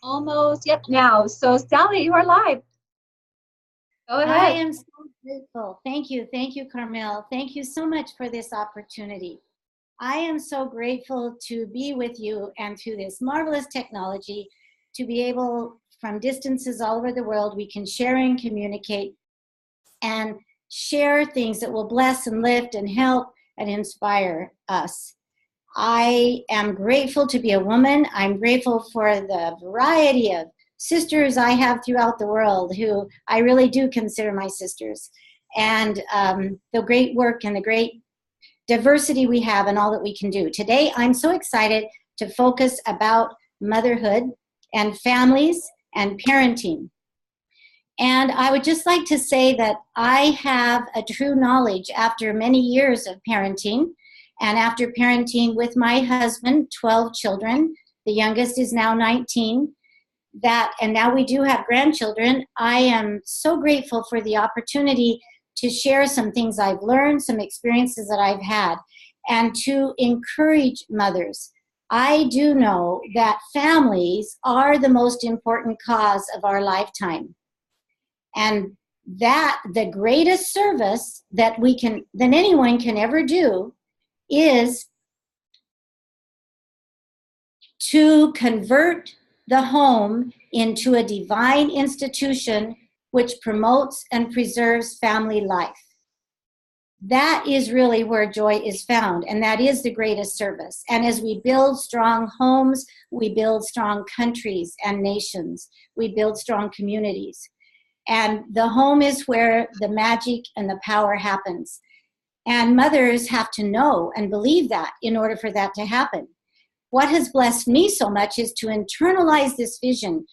Almost, yep, now. So, Sally, you are live. Go I ahead. am so grateful. Thank you. Thank you, Carmel. Thank you so much for this opportunity. I am so grateful to be with you and through this marvelous technology to be able, from distances all over the world, we can share and communicate and share things that will bless and lift and help and inspire us. I am grateful to be a woman. I'm grateful for the variety of sisters I have throughout the world who I really do consider my sisters. And the great work and the great diversity we have and all that we can do. Today, I'm so excited to focus about motherhood and families and parenting. And I would just like to say that I have a true knowledge after many years of parenting and after parenting with my husband, 12 children, the youngest is now 19, and now we do have grandchildren. I am so grateful for the opportunity to share some things I've learned, some experiences that I've had, and to encourage mothers. I do know that families are the most important cause of our lifetime. And that the greatest service that anyone can ever do is to convert the home into a divine institution which promotes and preserves family life. That is really where joy is found, and that is the greatest service. And as we build strong homes, we build strong countries and nations. We build strong communities. And the home is where the magic and the power happens. And mothers have to know and believe that in order for that to happen. What has blessed me so much is to internalize this vision.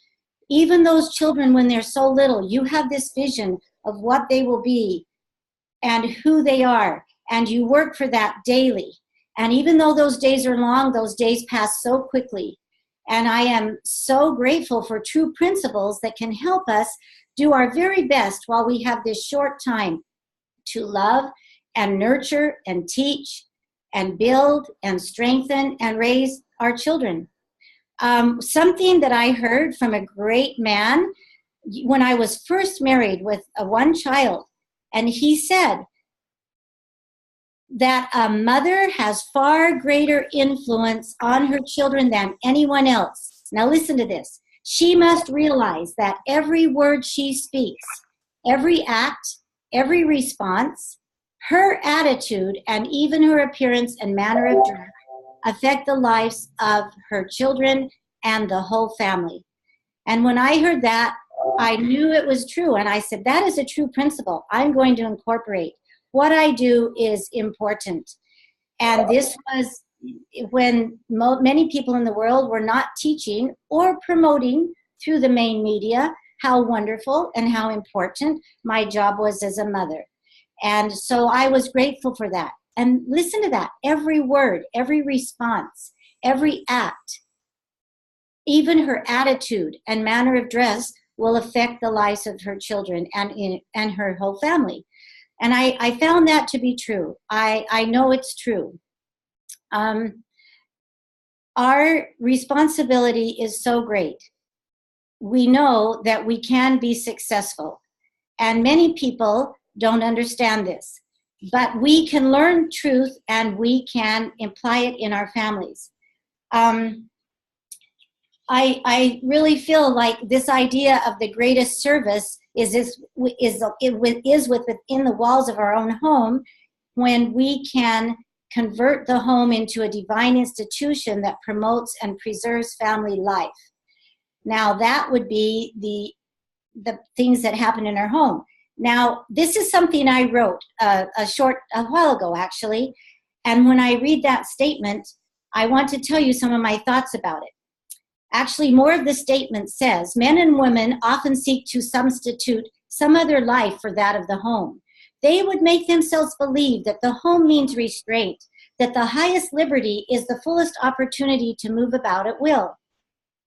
Even those children, when they're so little, you have this vision of what they will be and who they are. And you work for that daily. And even though those days are long, those days pass so quickly. And I am so grateful for true principles that can help us do our very best while we have this short time to love and nurture and teach and build and strengthen and raise our children. Something that I heard from a great man when I was first married with one child, and he said that a mother has far greater influence on her children than anyone else. Now listen to this. She must realize that every word she speaks, every act, every response, her attitude, and even her appearance and manner of dress affect the lives of her children and the whole family. And when I heard that, I knew it was true. And I said, that is a true principle I'm going to incorporate. What I do is important. And this was when many people in the world were not teaching or promoting through the main media how wonderful and how important my job was as a mother. And so I was grateful for that. And listen to that. Every word, every response, every act, even her attitude and manner of dress will affect the lives of her children and her whole family. And I found that to be true. I know it's true. Our responsibility is so great. We know that we can be successful. And many people don't understand this. But we can learn truth and we can apply it in our families. I really feel like this idea of the greatest service is within the walls of our own home, when we can convert the home into a divine institution that promotes and preserves family life. Now that would be the things that happen in our home. Now, this is something I wrote a while ago, actually. And when I read that statement, I want to tell you some of my thoughts about it. Actually, more of the statement says, men and women often seek to substitute some other life for that of the home. They would make themselves believe that the home means restraint, that the highest liberty is the fullest opportunity to move about at will.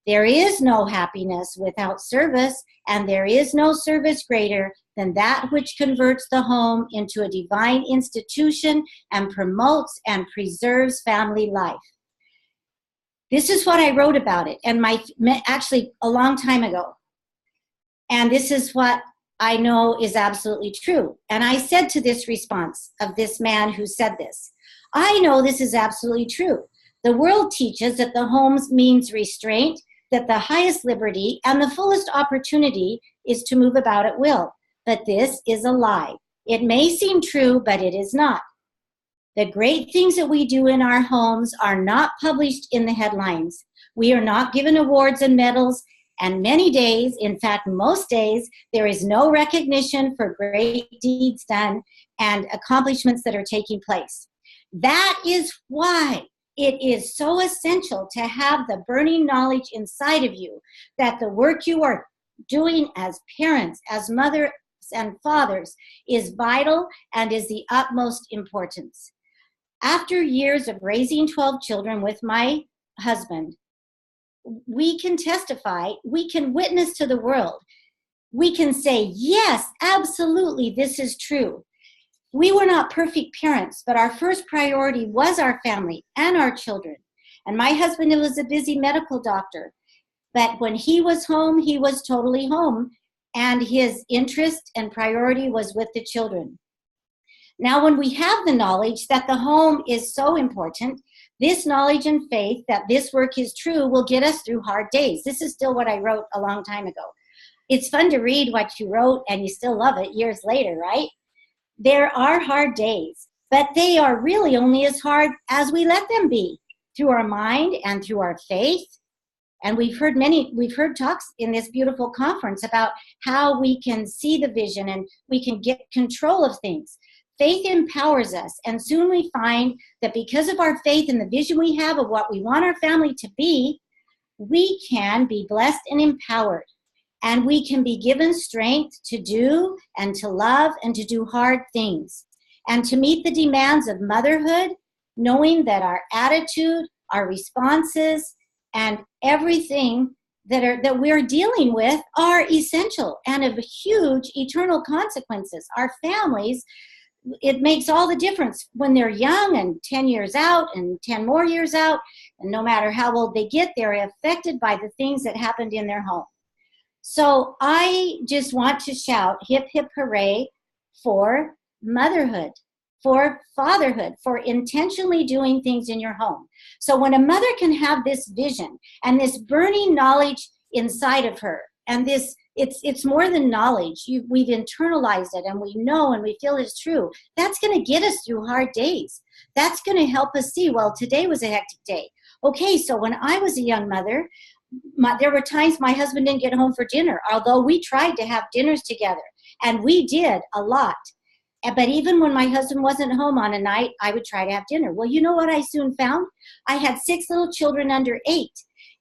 There is no happiness without service, and there is no service greater than that which converts the home into a divine institution and promotes and preserves family life. This is what I wrote about it, and actually a long time ago. And this is what I know is absolutely true. And I said to this response of this man who said this, I know this is absolutely true. The world teaches that the home means restraint, that the highest liberty and the fullest opportunity is to move about at will. But this is a lie. It may seem true, but it is not. The great things that we do in our homes are not published in the headlines. We are not given awards and medals, and many days, in fact, most days, there is no recognition for great deeds done and accomplishments that are taking place. That is why it is so essential to have the burning knowledge inside of you that the work you are doing as parents, as mothers and fathers, is vital and is the utmost importance. After years of raising 12 children with my husband, we can testify, we can witness to the world. We can say, yes, absolutely, this is true. We were not perfect parents, but our first priority was our family and our children. And my husband was a busy medical doctor, but when he was home, he was totally home, and his interest and priority was with the children. Now, when we have the knowledge that the home is so important, this knowledge and faith that this work is true will get us through hard days. This is still what I wrote a long time ago. It's fun to read what you wrote and you still love it years later, right? There are hard days, but they are really only as hard as we let them be, through our mind and through our faith. And we've heard talks in this beautiful conference about how we can see the vision and we can get control of things. Faith empowers us, and soon we find that because of our faith and the vision we have of what we want our family to be, we can be blessed and empowered. And we can be given strength to do and to love and to do hard things. And to meet the demands of motherhood, knowing that our attitude, our responses, and everything that we're dealing with are essential and of huge eternal consequences. Our families, it makes all the difference when they're young and 10 years out and 10 more years out. And no matter how old they get, they're affected by the things that happened in their home. So I just want to shout, hip, hip, hooray for motherhood, for fatherhood, for intentionally doing things in your home. So when a mother can have this vision and this burning knowledge inside of her, and this, it's more than knowledge. We've internalized it, and we know and we feel it's true. That's going to get us through hard days. That's going to help us see, well, today was a hectic day. Okay, so when I was a young mother, there were times my husband didn't get home for dinner, although we tried to have dinners together, and we did a lot. But even when my husband wasn't home on a night, I would try to have dinner. Well, you know what I soon found? I had 6 little children under 8.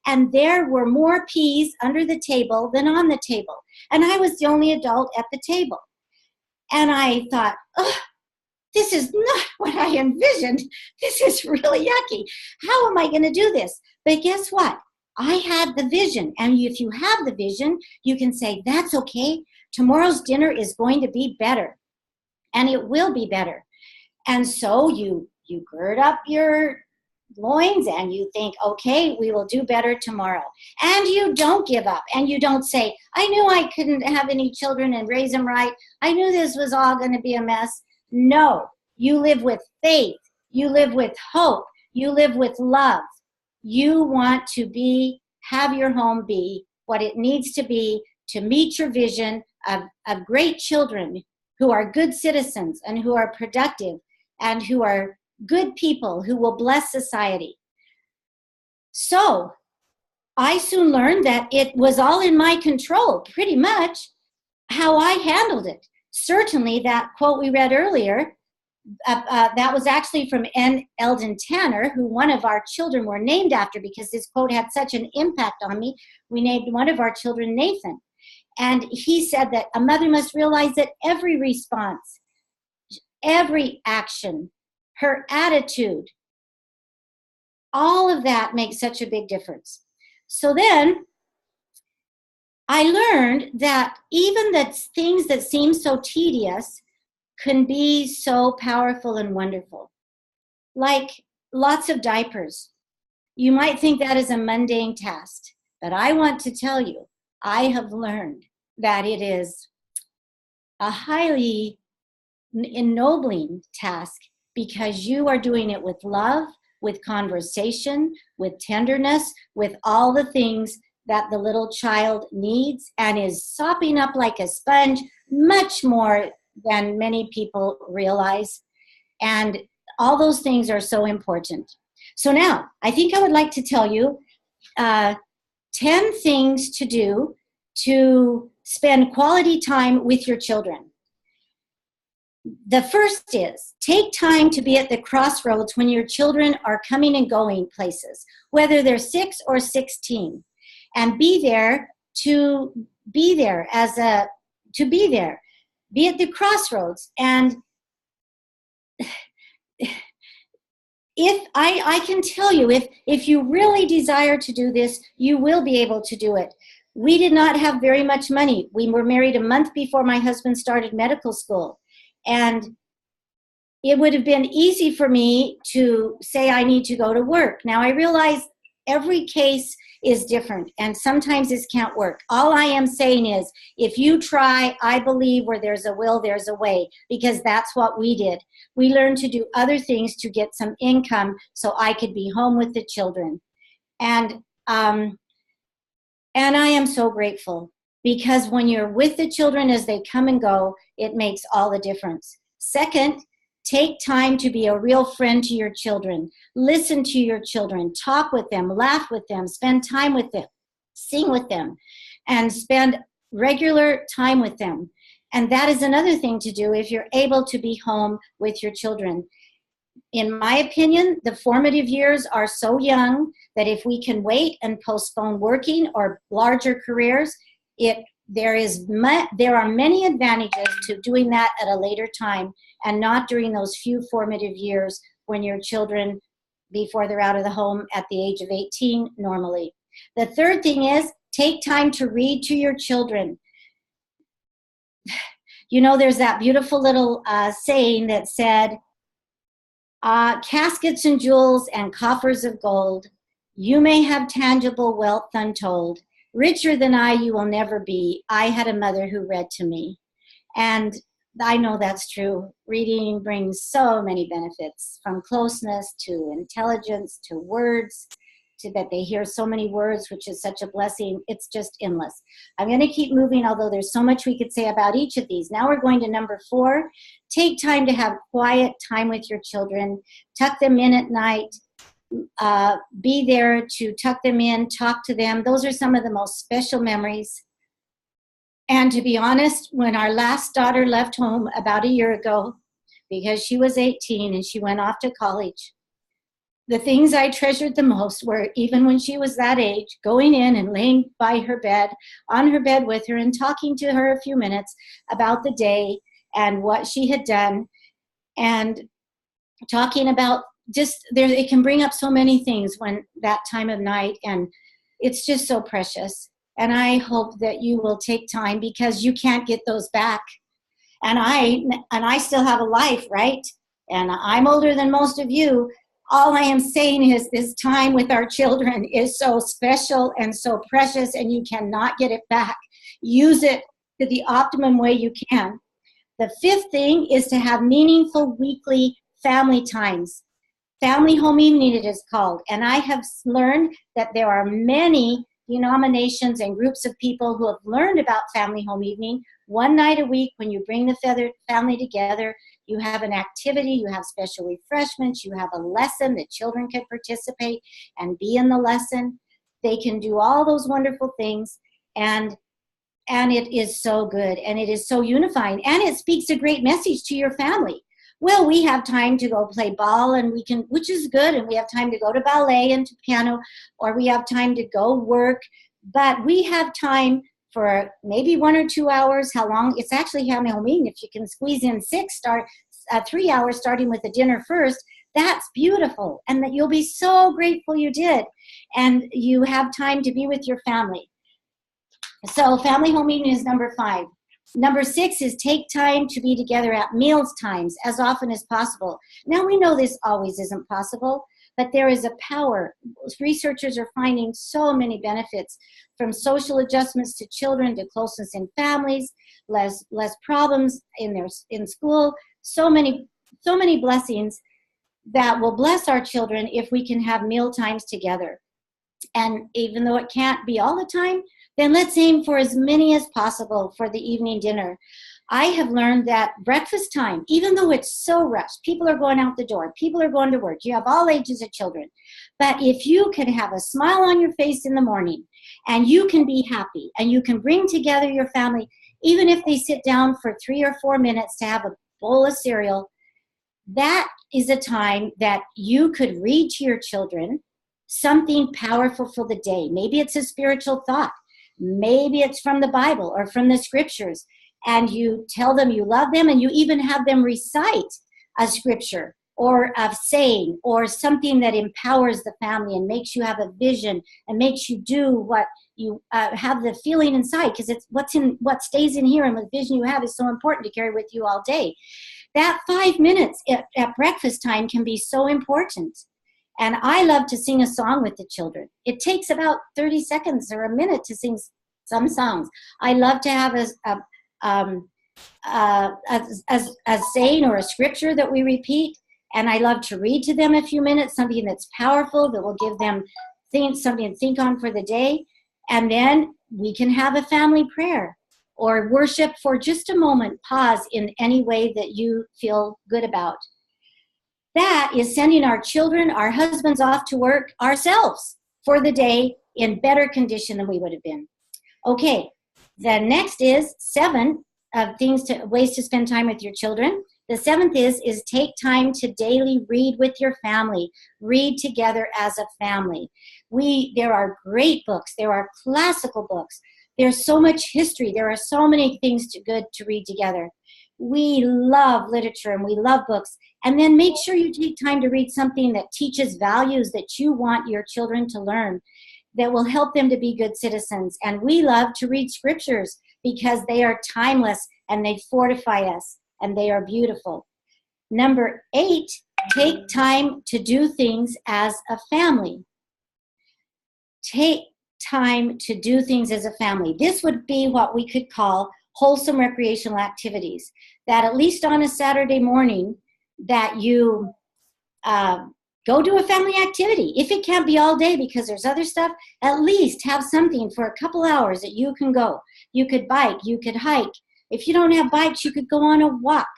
And there were more peas under the table than on the table. And I was the only adult at the table. And I thought, oh, this is not what I envisioned. This is really yucky. How am I going to do this? But guess what? I had the vision. And if you have the vision, you can say, that's okay. Tomorrow's dinner is going to be better. And it will be better. And so you gird up your loins and you think, okay, we will do better tomorrow. And you don't give up, and you don't say, I knew I couldn't have any children and raise them right. I knew this was all going to be a mess. No, you live with faith. You live with hope. You live with love. You want to have your home be what it needs to be to meet your vision of great children who are good citizens and who are productive and who are good people who will bless society. So I soon learned that it was all in my control, pretty much, how I handled it. Certainly that quote we read earlier, that was actually from N. Eldon Tanner, who one of our children were named after because this quote had such an impact on me. We named one of our children Nathan. And he said that a mother must realize that every response, every action, her attitude, all of that makes such a big difference. So then I learned that even the things that seem so tedious can be so powerful and wonderful. Like lots of diapers. You might think that is a mundane task, but I want to tell you, I have learned that it is a highly ennobling task because you are doing it with love, with conversation, with tenderness, with all the things that the little child needs and is sopping up like a sponge, much more than many people realize. And all those things are so important. So now, I think I would like to tell you 10 things to do to spend quality time with your children. The first is take time to be at the crossroads when your children are coming and going places, whether they're 6 or 16, and be there to be there be at the crossroads. And if I can tell you, if you really desire to do this, you will be able to do it. We did not have very much money. We were married a month before my husband started medical school. And it would have been easy for me to say I need to go to work. Now I realize every case is different and sometimes this can't work. All I am saying is if you try, I believe where there's a will, there's a way, because that's what we did. We learned to do other things to get some income so I could be home with the children. And I am so grateful because when you're with the children as they come and go, it makes all the difference. Second, take time to be a real friend to your children. Listen to your children, talk with them, laugh with them, spend time with them, sing with them, and spend regular time with them. And that is another thing to do if you're able to be home with your children. In my opinion, the formative years are so young that if we can wait and postpone working or larger careers, there are many advantages to doing that at a later time and not during those few formative years when your children, before they're out of the home at the age of 18 normally. The third thing is take time to read to your children. You know, there's that beautiful little saying that said, caskets and jewels and coffers of gold, you may have tangible wealth untold. Richer than I you will never be. I had a mother who read to me. And I know that's true. Reading brings so many benefits, from closeness to intelligence to words, to that they hear so many words, which is such a blessing. It's just endless. I'm going to keep moving, although there's so much we could say about each of these. Now we're going to number 4. Take time to have quiet time with your children. Tuck them in at night. Be there to tuck them in, talk to them. Those are some of the most special memories. And to be honest, when our last daughter left home about a year ago, because she was 18 and she went off to college, the things I treasured the most were, even when she was that age, going in and laying by her bed, on her bed with her, and talking to her a few minutes about the day and what she had done, and talking about it can bring up so many things when that time of night, and it's just so precious. And I hope that you will take time, because you can't get those back. And I still have a life, right? And I'm older than most of you. All I am saying is this time with our children is so special and so precious, and you cannot get it back. Use it to the optimum way you can. The 5th thing is to have meaningful weekly family times. Family home evening, it is called. And I have learned that there are many denominations and groups of people who have learned about family home evening. One night a week, when you bring the family together, you have an activity, you have special refreshments, you have a lesson that children can participate and be in the lesson. They can do all those wonderful things, and it is so good, and it is so unifying, and it speaks a great message to your family. Well, we have time to go play ball, and which is good, and we have time to go to ballet and to piano, or we have time to go work, but we have time for maybe 1 or 2 hours. How long? It's actually family home evening. If you can squeeze in 3 hours, starting with the dinner first, that's beautiful, and that you'll be so grateful you did, and you have time to be with your family. So family home evening is number 5. Number 6 is take time to be together at meals times as often as possible. Now we know this always isn't possible, but there is a power. Researchers are finding so many benefits, from social adjustments to children to closeness in families, less problems in school, so many blessings that will bless our children if we can have meal times together. And even though it can't be all the time, then let's aim for as many as possible for the evening dinner. I have learned that breakfast time, even though it's so rushed, people are going out the door, people are going to work, you have all ages of children. But if you can have a smile on your face in the morning, and you can be happy, and you can bring together your family, even if they sit down for 3 or 4 minutes to have a bowl of cereal, that is a time that you could read to your children something powerful for the day. Maybe it's a spiritual thought. Maybe it's from the Bible or from the scriptures. And you tell them you love them, and you even have them recite a scripture or a saying or something that empowers the family and makes you have a vision and makes you do what you have the feeling inside, because it's what stays in here, and the vision you have is so important to carry with you all day. That 5 minutes at breakfast time can be so important. And I love to sing a song with the children. It takes about 30 seconds or a minute to sing some songs. I love to have a saying or a scripture that we repeat, and I love to read to them a few minutes, something that's powerful that will give them something to think on for the day. And then we can have a family prayer or worship for just a moment, pause in any way that you feel good about. That is sending our children, our husbands off to work, ourselves for the day in better condition than we would have been. Okay, the next is 7 ways to spend time with your children. The 7th is take time to daily read with your family. Read together as a family. There are great books. There are classical books. There's so much history. There are so many things good to read together. We love literature and we love books. And then make sure you take time to read something that teaches values that you want your children to learn, that will help them to be good citizens. And we love to read scriptures because they are timeless and they fortify us and they are beautiful. Number 8, take time to do things as a family. Take time to do things as a family. This would be what we could call wholesome recreational activities, that at least on a Saturday morning that you go to a family activity. If it can't be all day because there's other stuff, at least have something for a couple hours that you can go. You could bike, you could hike. If you don't have bikes, you could go on a walk.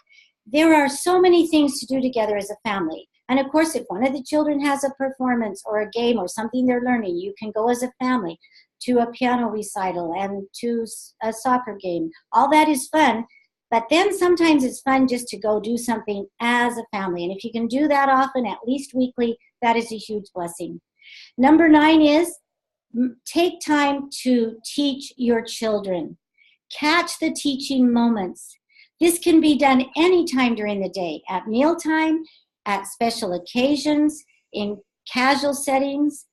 There are so many things to do together as a family. And of course, if one of the children has a performance or a game or something they're learning, you can go as a family to a piano recital and to a soccer game. All that is fun. But then sometimes it's fun just to go do something as a family. And if you can do that often, at least weekly, that is a huge blessing. Number 9 is take time to teach your children. Catch the teaching moments. This can be done anytime during the day, at mealtime, at special occasions, in casual settings,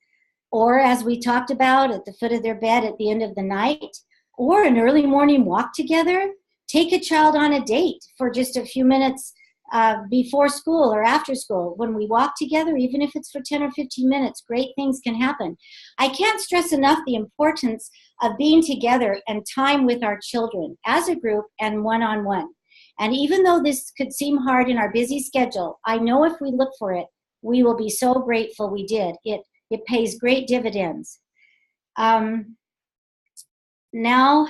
or as we talked about, at the foot of their bed at the end of the night, or an early morning walk together. Take a child on a date for just a few minutes before school or after school. When we walk together, even if it's for 10 or 15 minutes, great things can happen. I can't stress enough the importance of being together and time with our children as a group and one-on-one. And even though this could seem hard in our busy schedule, I know if we look for it, we will be so grateful we did. It pays great dividends. Now,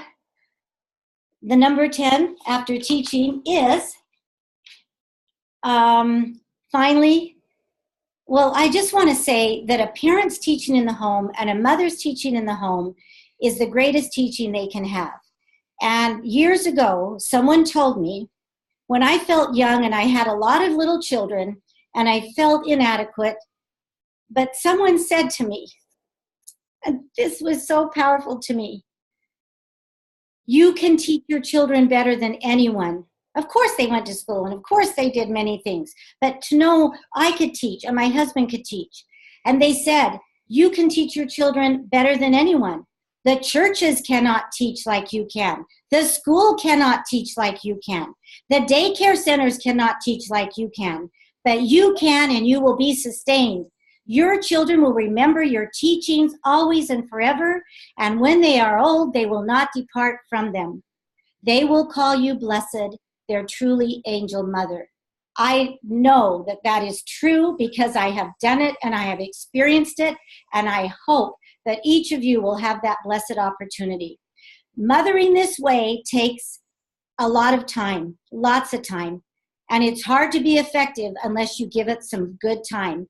the number 10 after teaching is, finally, well, I just want to say that a parent's teaching in the home and a mother's teaching in the home is the greatest teaching they can have. And years ago, someone told me, when I felt young and I had a lot of little children and I felt inadequate, but someone said to me, and this was so powerful to me, you can teach your children better than anyone. Of course they went to school and of course they did many things, but to know I could teach and my husband could teach. And they said, you can teach your children better than anyone. The churches cannot teach like you can. The school cannot teach like you can. The daycare centers cannot teach like you can. But you can, and you will be sustained Your children will remember your teachings always and forever, and when they are old, they will not depart from them. They will call you blessed, their truly angel mother. I know that that is true because I have done it and I have experienced it, and I hope that each of you will have that blessed opportunity. Mothering this way takes a lot of time, lots of time, and it's hard to be effective unless you give it some good time.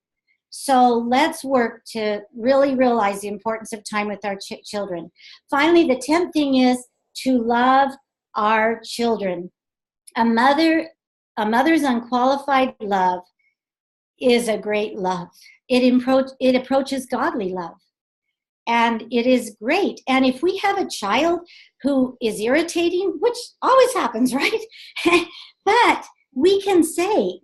So let's work to really realize the importance of time with our children. Finally, the 10th thing is to love our children. A mother's unqualified love is a great love. It approaches godly love. And it is great. And if we have a child who is irritating, which always happens, right? But we can say,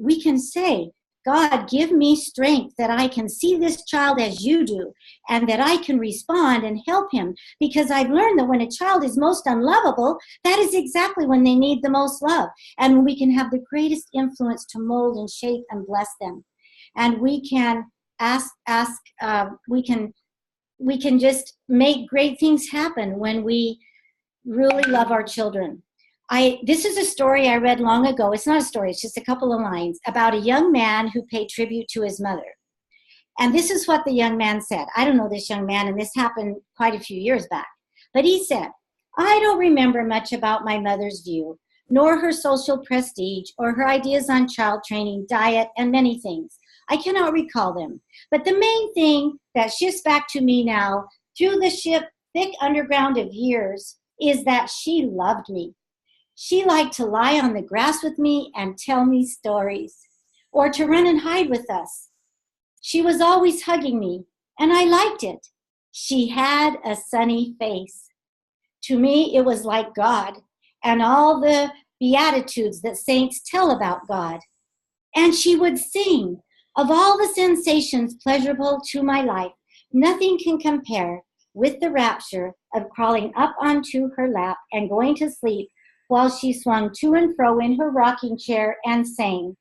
God, give me strength that I can see this child as you do, and that I can respond and help him. Because I've learned that when a child is most unlovable, that is exactly when they need the most love. And we can have the greatest influence to mold and shape and bless them. And we can we can just make great things happen when we really love our children. This is a story I read long ago. It's not a story, it's just a couple of lines about a young man who paid tribute to his mother. And this is what the young man said. I don't know this young man, and this happened quite a few years back. But he said, I don't remember much about my mother's view, nor her social prestige, or her ideas on child training, diet, and many things. I cannot recall them. But the main thing that shifts back to me now, through the thick underground of years, is that she loved me. She liked to lie on the grass with me and tell me stories, or to run and hide with us. She was always hugging me, and I liked it. She had a sunny face. To me, it was like God and all the beatitudes that saints tell about God. And she would sing, of all the sensations pleasurable to my life, nothing can compare with the rapture of crawling up onto her lap and going to sleep while she swung to and fro in her rocking chair and sang.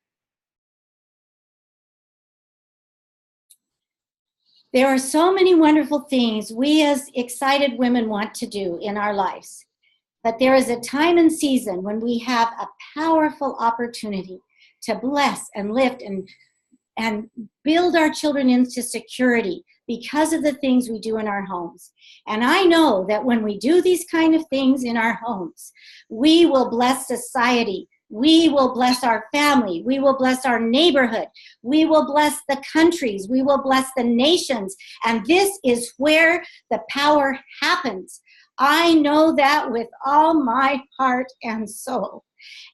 There are so many wonderful things we as excited women want to do in our lives, but there is a time and season when we have a powerful opportunity to bless and lift and build our children into security because of the things we do in our homes. And I know that when we do these kind of things in our homes, we will bless society. We will bless our family. We will bless our neighborhood. We will bless the countries. We will bless the nations. And this is where the power happens. I know that with all my heart and soul.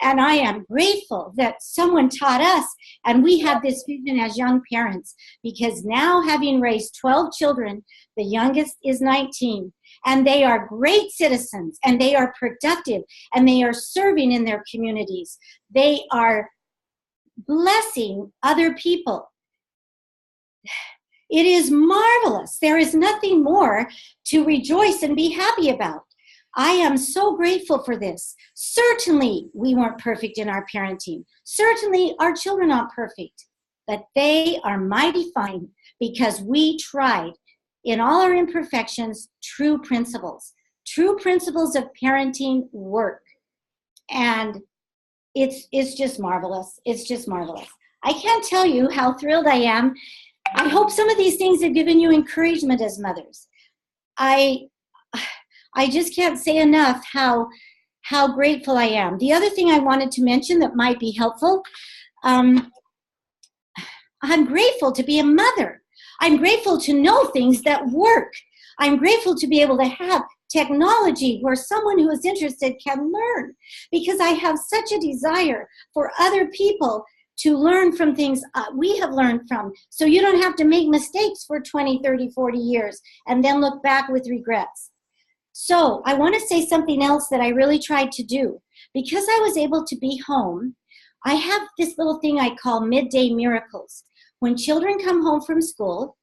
And I am grateful that someone taught us, and we had this vision as young parents, because now, having raised 12 children, the youngest is 19, and they are great citizens, and they are productive, and they are serving in their communities. They are blessing other people. It is marvelous. There is nothing more to rejoice and be happy about. I am so grateful for this. Certainly, we weren't perfect in our parenting. Certainly, our children aren't perfect, but they are mighty fine because we tried, in all our imperfections, true principles. True principles of parenting work. And it's just marvelous. It's just marvelous. I can't tell you how thrilled I am. I hope some of these things have given you encouragement as mothers. I just can't say enough how grateful I am. The other thing I wanted to mention that might be helpful, I'm grateful to be a mother. I'm grateful to know things that work. I'm grateful to be able to have technology where someone who is interested can learn, because I have such a desire for other people to learn from things we have learned from, so you don't have to make mistakes for 20, 30, 40 years and then look back with regrets. So I want to say something else that I really tried to do. Because I was able to be home, I have this little thing I call midday miracles. When children come home from school,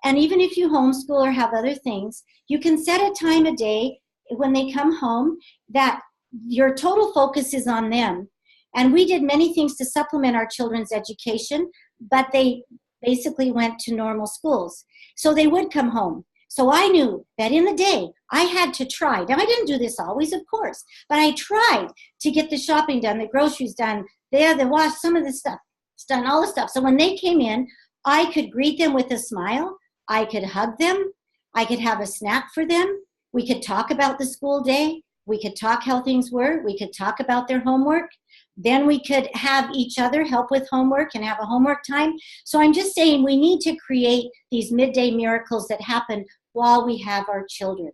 and even if you homeschool or have other things, you can set a time a day when they come home that your total focus is on them. And we did many things to supplement our children's education, but they basically went to normal schools. So they would come home. So I knew that in the day, I had to try. Now, I didn't do this always, of course, but I tried to get the shopping done, the groceries done, the wash, some of the stuff, done all the stuff. So when they came in, I could greet them with a smile. I could hug them. I could have a snack for them. We could talk about the school day. We could talk how things were. We could talk about their homework. Then we could have each other help with homework and have a homework time. So I'm just saying we need to create these midday miracles that happen while we have our children.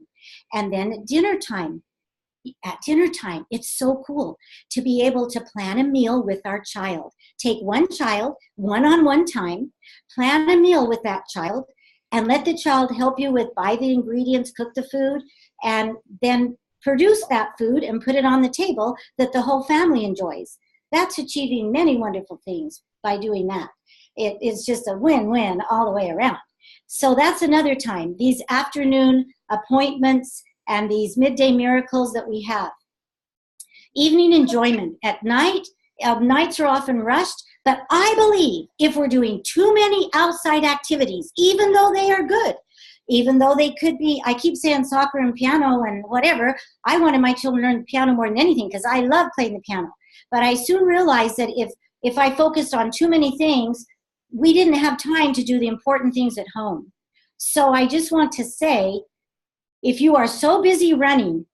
And then at dinner time, it's so cool to be able to plan a meal with our child. Take one child, one-on-one time, plan a meal with that child, and let the child help you with buy the ingredients, cook the food, and then produce that food and put it on the table that the whole family enjoys. That's achieving many wonderful things by doing that. It is just a win-win all the way around. So that's another time, these afternoon appointments and these midday miracles that we have. Evening enjoyment at night. Nights are often rushed, but I believe if we're doing too many outside activities, even though they are good, even though they could be, I keep saying soccer and piano and whatever, I wanted my children to learn the piano more than anything because I love playing the piano. But I soon realized that if I focused on too many things, we didn't have time to do the important things at home. So I just want to say, if you are so busy running,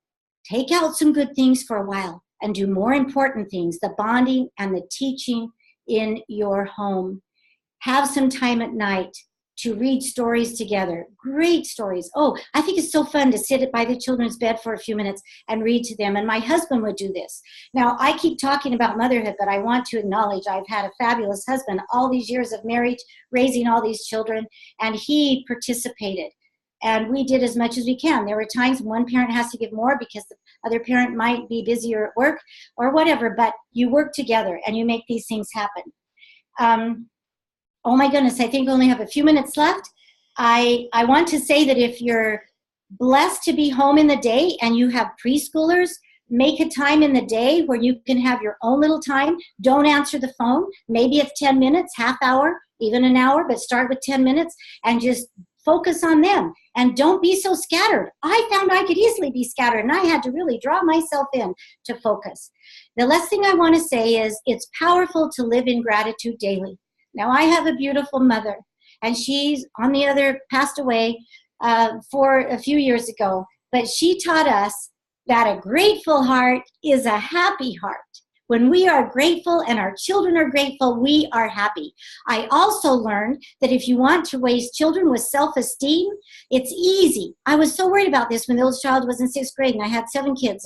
take out some good things for a while and do more important things, the bonding and the teaching in your home. Have some time at night to read stories together, great stories. Oh, I think it's so fun to sit by the children's bed for a few minutes and read to them. And my husband would do this. Now, I keep talking about motherhood, but I want to acknowledge I've had a fabulous husband, all these years of marriage, raising all these children, and he participated. And we did as much as we can. There were times when one parent has to give more because the other parent might be busier at work or whatever, but you work together and you make these things happen. Oh my goodness, I think we only have a few minutes left. I want to say that if you're blessed to be home in the day and you have preschoolers, make a time in the day where you can have your own little time. Don't answer the phone. Maybe it's 10 minutes, half hour, even an hour, but start with 10 minutes and just focus on them. And don't be so scattered. I found I could easily be scattered and I had to really draw myself in to focus. The last thing I want to say is it's powerful to live in gratitude daily. Now, I have a beautiful mother, and she's on the other, passed away for a few years ago, but she taught us that a grateful heart is a happy heart. When we are grateful and our children are grateful, we are happy. I also learned that if you want to raise children with self-esteem, it's easy. I was so worried about this when the oldest child was in 6th grade, and I had 7 kids,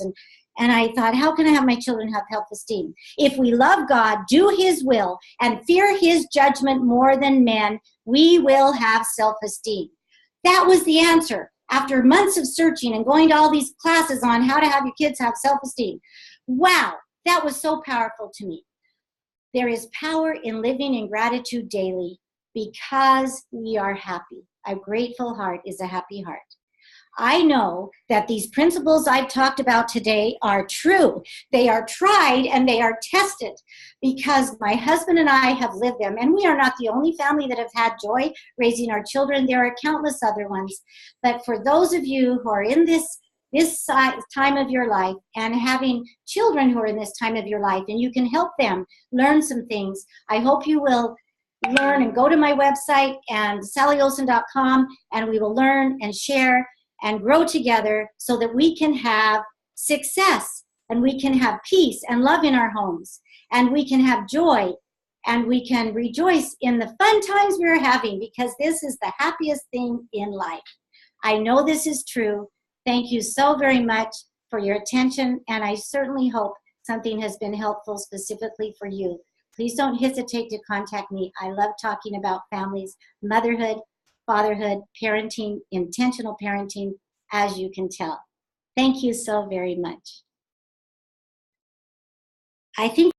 and I thought, how can I have my children have self-esteem? If we love God, do His will, and fear His judgment more than men, we will have self-esteem. That was the answer. After months of searching and going to all these classes on how to have your kids have self-esteem. Wow, that was so powerful to me. There is power in living in gratitude daily because we are happy. A grateful heart is a happy heart. I know that these principles I've talked about today are true. They are tried and they are tested because my husband and I have lived them. And we are not the only family that have had joy raising our children. There are countless other ones. But for those of you who are in this time of your life and having children who are in this time of your life and you can help them learn some things, I hope you will learn and go to my website and sallyolsen.com and we will learn and share and grow together so that we can have success and we can have peace and love in our homes and we can have joy and we can rejoice in the fun times we're having because this is the happiest thing in life. I know this is true. Thank you so very much for your attention, and I certainly hope something has been helpful specifically for you. Please don't hesitate to contact me. I love talking about families, motherhood, fatherhood, parenting, intentional parenting, as you can tell. Thank you so very much. I think